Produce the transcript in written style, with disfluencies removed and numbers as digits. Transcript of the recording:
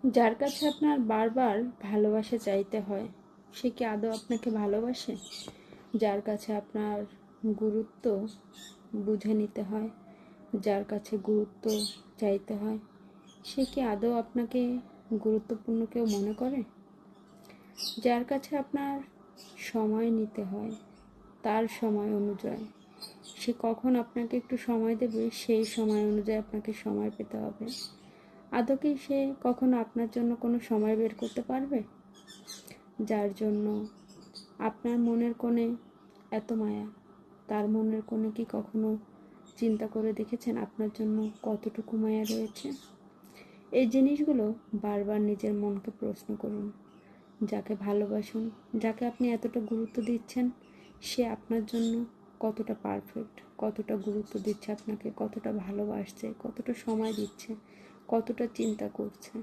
যার কাছে আপনার বারবার ভালোবাসা চাইতে হয়, সে কি আদৌ আপনাকে ভালোবাসে? যার কাছে আপনার গুরুত্ব বুঝে নিতে হয়, যার কাছে গুরুত্ব চাইতে হয়, সে কি আদৌ আপনাকে গুরুত্বপূর্ণ কেউ মনে করে? যার কাছে আপনার সময় নিতে হয়, তার সময় অনুযায়ী সে কখন আপনাকে একটু সময় দেবে, সেই সময় অনুযায়ী আপনাকে সময় পেতে হবে। আদৌ কি সে কখনো আপনার জন্য কোনো সময় বের করতে পারবে? যার জন্য আপনার মনের কোণে এত মায়া, তার মনের কোণে কি কখনো চিন্তা করে দেখেছেন আপনার জন্য কতটুকু মায়া রয়েছে? এই জিনিসগুলো বারবার নিজের মনকে প্রশ্ন করুন। যাকে ভালোবাসুন, যাকে আপনি এতটা গুরুত্ব দিচ্ছেন, সে আপনার জন্য কতটা পারফেক্ট, কতটা গুরুত্ব দিচ্ছে আপনাকে, কতটা ভালোবাসছে, কতটা সময় দিচ্ছে, কতটা চিন্তা করছে।